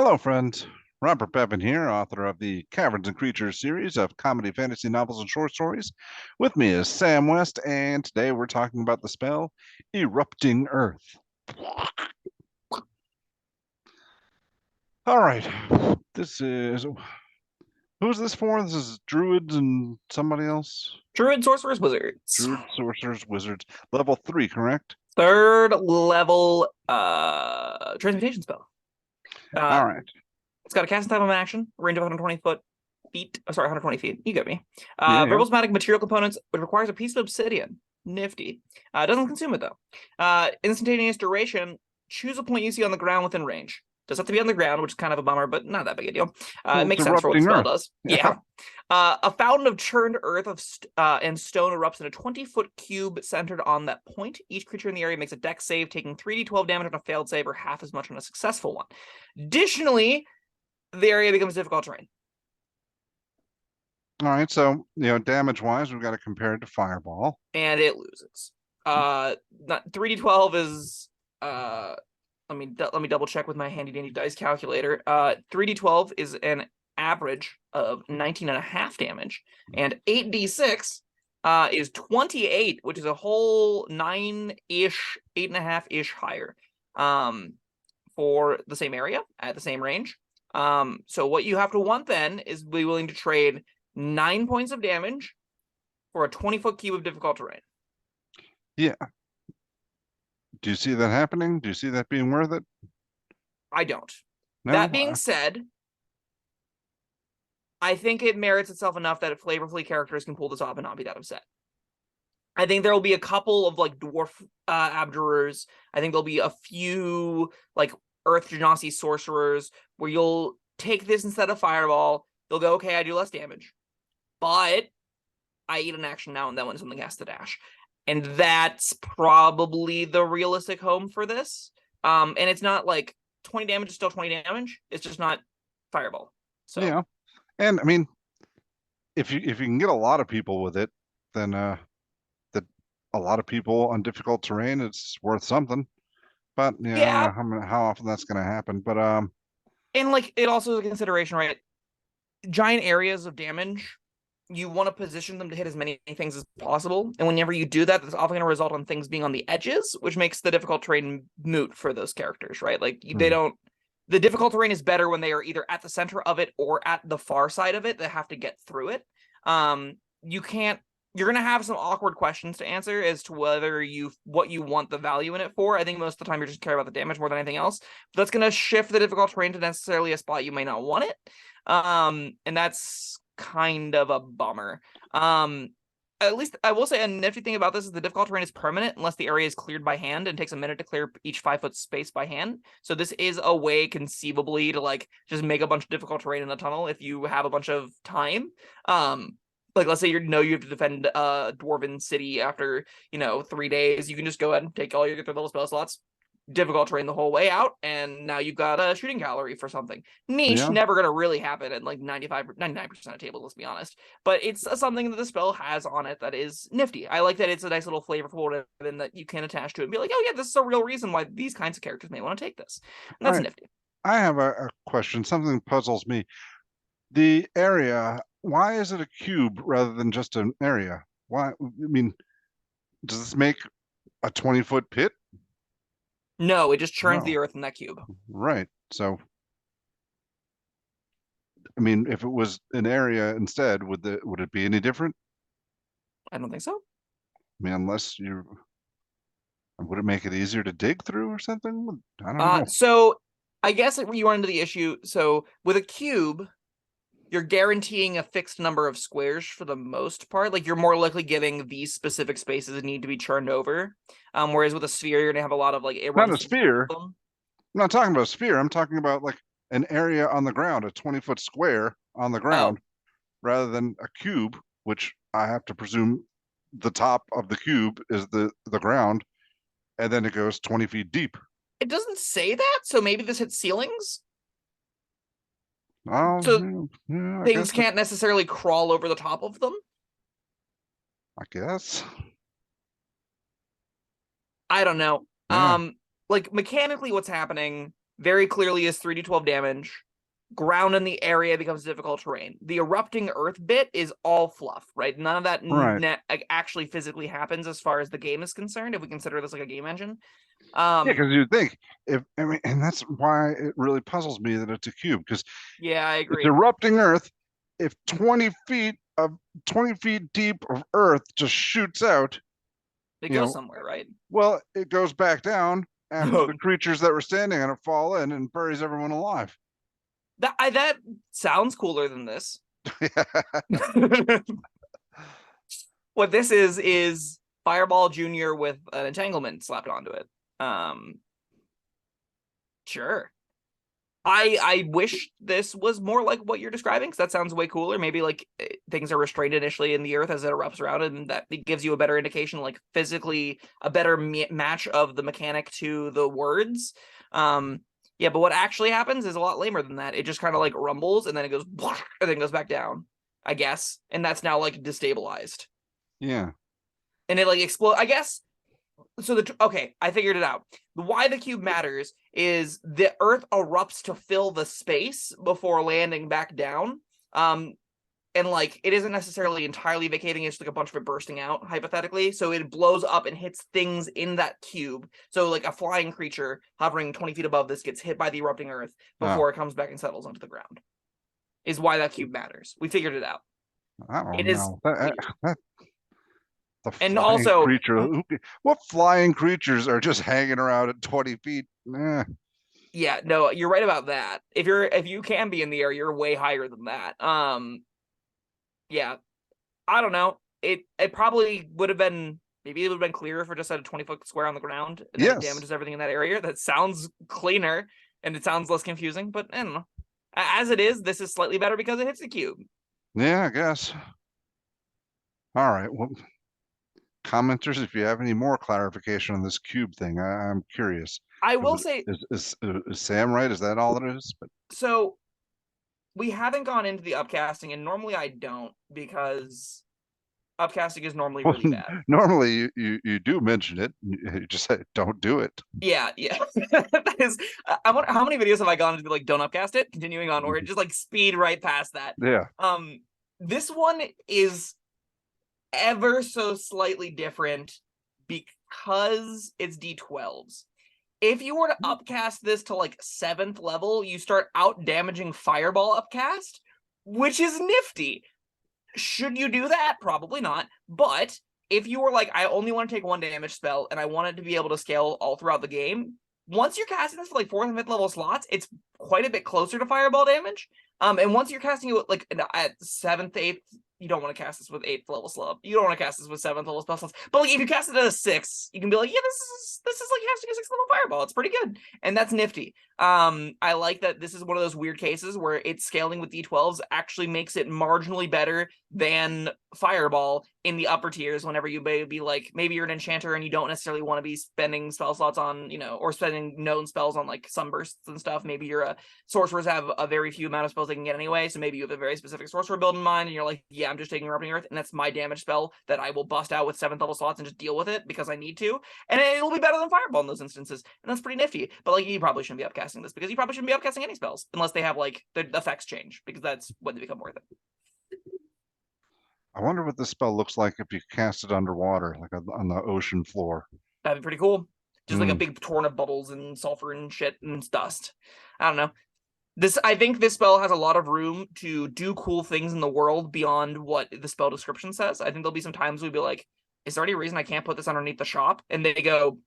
Hello, friends. Robert Bevan here, author of the Caverns and Creatures series of comedy, fantasy novels, and short stories. With me is Sam West, and today we're talking about the spell Erupting Earth. All right, this is who's this for? This is druids and somebody else. Druid, Sorcerers, Wizards. Druid, sorcerers, wizards, level 3, correct? Third level transmutation spell. Uh All right. it's got a casting time of action, range of 120 feet. Oh, sorry, 120 feet. You get me. Yeah, yeah. Verbal somatic material components, which requires a piece of obsidian. Nifty. Doesn't consume it though. Instantaneous duration, choose a point you see on the ground within range. Does have to be on the ground, which is kind of a bummer, but not that big a deal. Well, It it's makes sense for what the erupting spell Earth. does. Yeah. Yeah. A fountain of churned earth and stone erupts in a 20-foot cube centered on that point. Each creature in the area makes a dex save, taking 3d12 damage on a failed save or half as much on a successful one. Additionally, the area becomes difficult terrain. All right. So, damage-wise, we've got to compare it to Fireball. And it loses. 3d12 is let me double check with my handy dandy dice calculator. 3d12 is an average of 19 and a half damage, and 8d6 is 28, which is a whole 9-ish, 8.5-ish higher for the same area at the same range. So what you have to want then is be willing to trade 9 points of damage for a 20-foot cube of difficult terrain. Yeah. Do you see that happening? Do you see that being worth it? I don't. No? That being said, I think it merits itself enough that flavorfully characters can pull this off and not be that upset. I think there will be a couple of like dwarf abjurers. I think there'll be a few like Earth Genasi sorcerers where you'll take this instead of Fireball. They'll go, okay, I do less damage, but I eat an action now and then when something has to dash. And that's probably the realistic home for this. And it's not like 20 damage is still 20 damage. It's just not Fireball. So Yeah. And I mean, if you can get a lot of people with it, then that a lot of people on difficult terrain, it's worth something. But yeah, I don't yeah, know how often that's going to happen. But and like it also is a consideration, right? Giant areas of damage, you want to position them to hit as many things as possible. And whenever you do that, that's often going to result on things being on the edges, which makes the difficult terrain moot for those characters, right? Like they don't. The difficult terrain is better when they are either at the center of it or at the far side of it. They have to get through it. You can't. You're going to have some awkward questions to answer as to whether what you want the value in it for. I think most of the time you're just care about the damage more than anything else. But that's going to shift the difficult terrain to necessarily a spot you may not want it. And that's kind of a bummer. At least I will say a nifty thing about this is the difficult terrain is permanent unless the area is cleared by hand and takes a minute to clear each 5-foot space by hand. So this is a way conceivably to like just make a bunch of difficult terrain in a tunnel if you have a bunch of time. Like let's say you have to defend a dwarven city after 3 days, you can just go ahead and take all your 3 level spell slots, difficult terrain the whole way out, and now you've got a shooting gallery for something. Niche, yeah, never going to really happen at like 99% of tables, let's be honest. But it's something that the spell has on it that is nifty. I like that it's a nice little flavorful and that you can attach to it and be like, oh yeah, this is a real reason why these kinds of characters may want to take this. And all that's right. nifty. I have a question. Something puzzles me. The area. Why is it a cube rather than just an area? Why? I mean, does this make a 20-foot pit? No, it just churns the No. earth in that cube. Right. So, I mean, if it was an area instead, would it be any different? I don't think so. I mean, unless you would it make it easier to dig through or something? I don't know. So I guess you run into the issue. So with a cube, you're guaranteeing a fixed number of squares for the most part. Like you're more likely getting these specific spaces that need to be churned over. Whereas with a sphere, you're gonna have a lot of like it Not runs a through both sphere. of them. I'm not talking about a sphere. I'm talking about like an area on the ground, a 20-foot square on the Oh, ground, rather than a cube, which I have to presume the top of the cube is the ground, and then it goes 20 feet deep. it doesn't say that. So maybe this hits ceilings. Oh, So yeah, I things guess can't necessarily crawl over the top of them. I guess. I don't know. Yeah. Like mechanically, what's happening very clearly is 3d12 damage. Ground in the area becomes difficult terrain. The erupting earth bit is all fluff, right? None of that Right. actually physically happens as far as the game is concerned, if we consider this like a game engine. Yeah, because you think if I mean, and that's why it really puzzles me that it's a cube, because Yeah, I it's agree. erupting Earth. If 20 feet deep of Earth just shoots out, It you goes know, somewhere, right? well, it goes back down after the that creatures that were standing on it fall in and buries everyone alive. that sounds cooler than this. What this is Fireball Junior with an entanglement slapped onto it. Sure. I wish this was more like what you're describing, because that sounds way cooler. Maybe like things are restrained initially in the earth as it erupts around it, and that it gives you a better indication, like physically a better match of the mechanic to the words. Yeah, but what actually happens is a lot lamer than that. It just kind of like rumbles and then it goes and then goes back down, I guess, and that's now like destabilized. Yeah. And it like explode. I guess so okay, I figured it out. Why the cube matters is the Earth erupts to fill the space before landing back down. And like it isn't necessarily entirely vacating, it's like a bunch of it bursting out, hypothetically. So it blows up and hits things in that cube. So like a flying creature hovering 20 feet above this gets hit by the erupting Earth Oh, before it comes back and settles onto the ground. Is why that cube matters. We figured it out. I don't It is know. weird. The And flying also, creature. What flying creatures are just hanging around at 20 feet? yeah, no, you're right about that. If you can be in the air, you're way higher than that. Yeah, I don't know. It probably would have been, maybe it would have been clearer if it just had a 20-foot square on the ground and then it Yes. damages everything in that area. That sounds cleaner and it sounds less confusing, but I don't know. As it is, this is slightly better because it hits the cube. Yeah, I guess. All right. Well, commenters, if you have any more clarification on this cube thing, I'm curious. I will say, Is Sam right? Is that all it is? But so we haven't gone into the upcasting, and normally I don't, because upcasting is normally well, really bad. normally you do mention it. You just say don't do it. Yeah. That is. I wonder how many videos have I gone to be like, don't upcast it, continuing on, or it just like speed right past that. Yeah. This one is ever so slightly different because it's D12s. If you were to upcast this to like 7th level, you start out damaging Fireball upcast, which is nifty. Should you do that? Probably not. But if you were like, I only want to take 1 damage spell and I want it to be able to scale all throughout the game, once you're casting this for like 4th and 5th level slots, it's quite a bit closer to Fireball damage. And once you're casting it like at 7th, 8th, you don't want to cast this with 8th level slot. You don't want to cast this with 7th level spell slots. But like if you cast it at a 6, you can be like, yeah, this is like casting a 6th level Fireball. It's pretty good, and that's nifty. I like that this is one of those weird cases where it's scaling with D12s actually makes it marginally better than Fireball in the upper tiers. Whenever you may be like, maybe you're an enchanter and you don't necessarily want to be spending spell slots on, or spending known spells on like sunbursts and stuff. Maybe you're a sorcerers have a very few amount of spells they can get anyway, so maybe you have a very specific sorcerer build in mind and you're like, yeah, I'm just taking Erupting Earth and that's my damage spell that I will bust out with 7th level slots and just deal with it because I need to, and it'll be better than Fireball in those instances, and that's pretty nifty. But like, you probably shouldn't be upcasting this, because you probably shouldn't be upcasting any spells unless they have like the effects change, because that's when they become worth it. I wonder what this spell looks like if you cast it underwater, like on the ocean floor. That'd be pretty cool. Just like a big torrent of bubbles and sulfur and shit and dust. I don't know. I think this spell has a lot of room to do cool things in the world beyond what the spell description says. I think there'll be some times we'd be like, is there any reason I can't put this underneath the shop? And they go,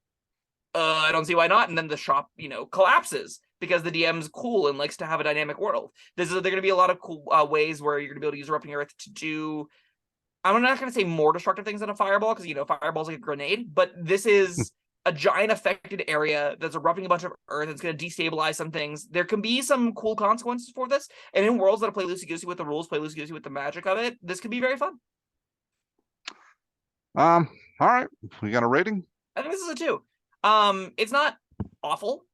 I don't see why not. And then the shop, collapses because the DM's cool and likes to have a dynamic world. There going to be a lot of cool ways where you're going to be able to use Erupting Earth to do, I'm not going to say more destructive things than a fireball, because, fireball's like a grenade, but this is a giant affected area that's erupting a bunch of earth. It's going to destabilize some things. There can be some cool consequences for this. And in worlds that play loosey-goosey with the rules, play loosey-goosey with the magic of it, this could be very fun. All right. We got a rating? I think this is a 2. It's not awful.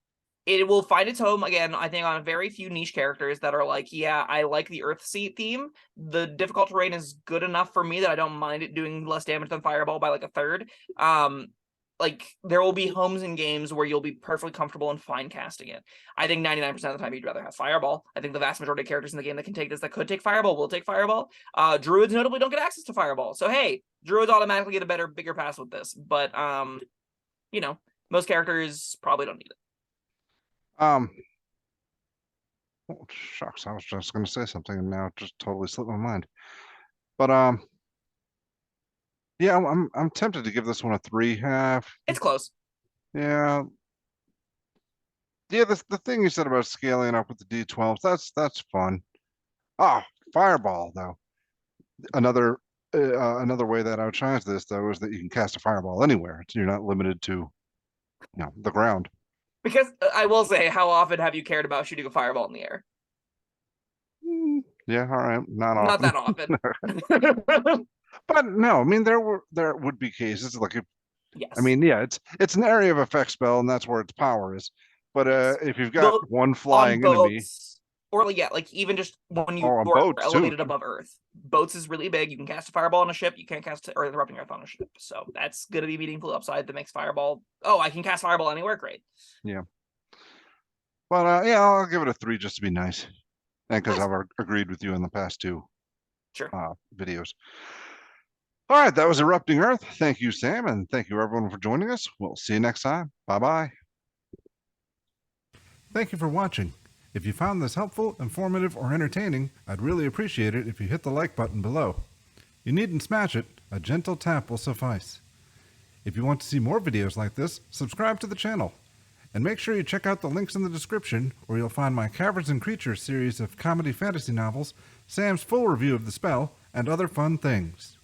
It will find its home, again, I think, on a very few niche characters that are like, yeah, I like the Earth Seat theme. The difficult terrain is good enough for me that I don't mind it doing less damage than Fireball by like a third. like there will be homes in games where you'll be perfectly comfortable and fine casting it. I think 99% of the time you'd rather have Fireball. I think the vast majority of characters in the game that can take this, that could take Fireball, will take Fireball. Druids notably don't get access to Fireball. So hey, Druids automatically get a better, bigger pass with this. But you know, most characters probably don't need it. Oh, shucks, I was just gonna say something and now it just totally slipped my mind. But yeah, I'm tempted to give this one a 3. It's close. Yeah. Yeah, the thing you said about scaling up with the D12s, that's fun. Ah, Fireball though. Another way that outshines this though is that you can cast a fireball anywhere. So you're not limited to, the ground. Because I will say, how often have you cared about shooting a fireball in the air? Yeah, all right, not Not often. that often. But no, I mean there would be cases like I Yes. mean, yeah, it's an area of effect spell, and that's where its power is. But Yes. if you've got one On flying enemy, boats, or like yeah, like even just when you on are boats too. elevated above Earth, boats is really big. You can cast a fireball on a ship. You can't cast or Erupting Earth on a ship. So that's gonna be meaningful upside that makes fireball. Oh, I can cast fireball anywhere. Great. Yeah. But yeah, I'll give it a 3 just to be nice, and because Nice. I've agreed with you in the past 2 Sure. videos. All right, that was Erupting Earth. Thank you, Sam, and thank you everyone for joining us. We'll see you next time. Bye-bye. Thank you for watching. If you found this helpful, informative, or entertaining, I'd really appreciate it if you hit the like button below. You needn't smash it. A gentle tap will suffice. If you want to see more videos like this, subscribe to the channel. And make sure you check out the links in the description where you'll find my Caverns and Creatures series of comedy fantasy novels, Sam's full review of the spell, and other fun things.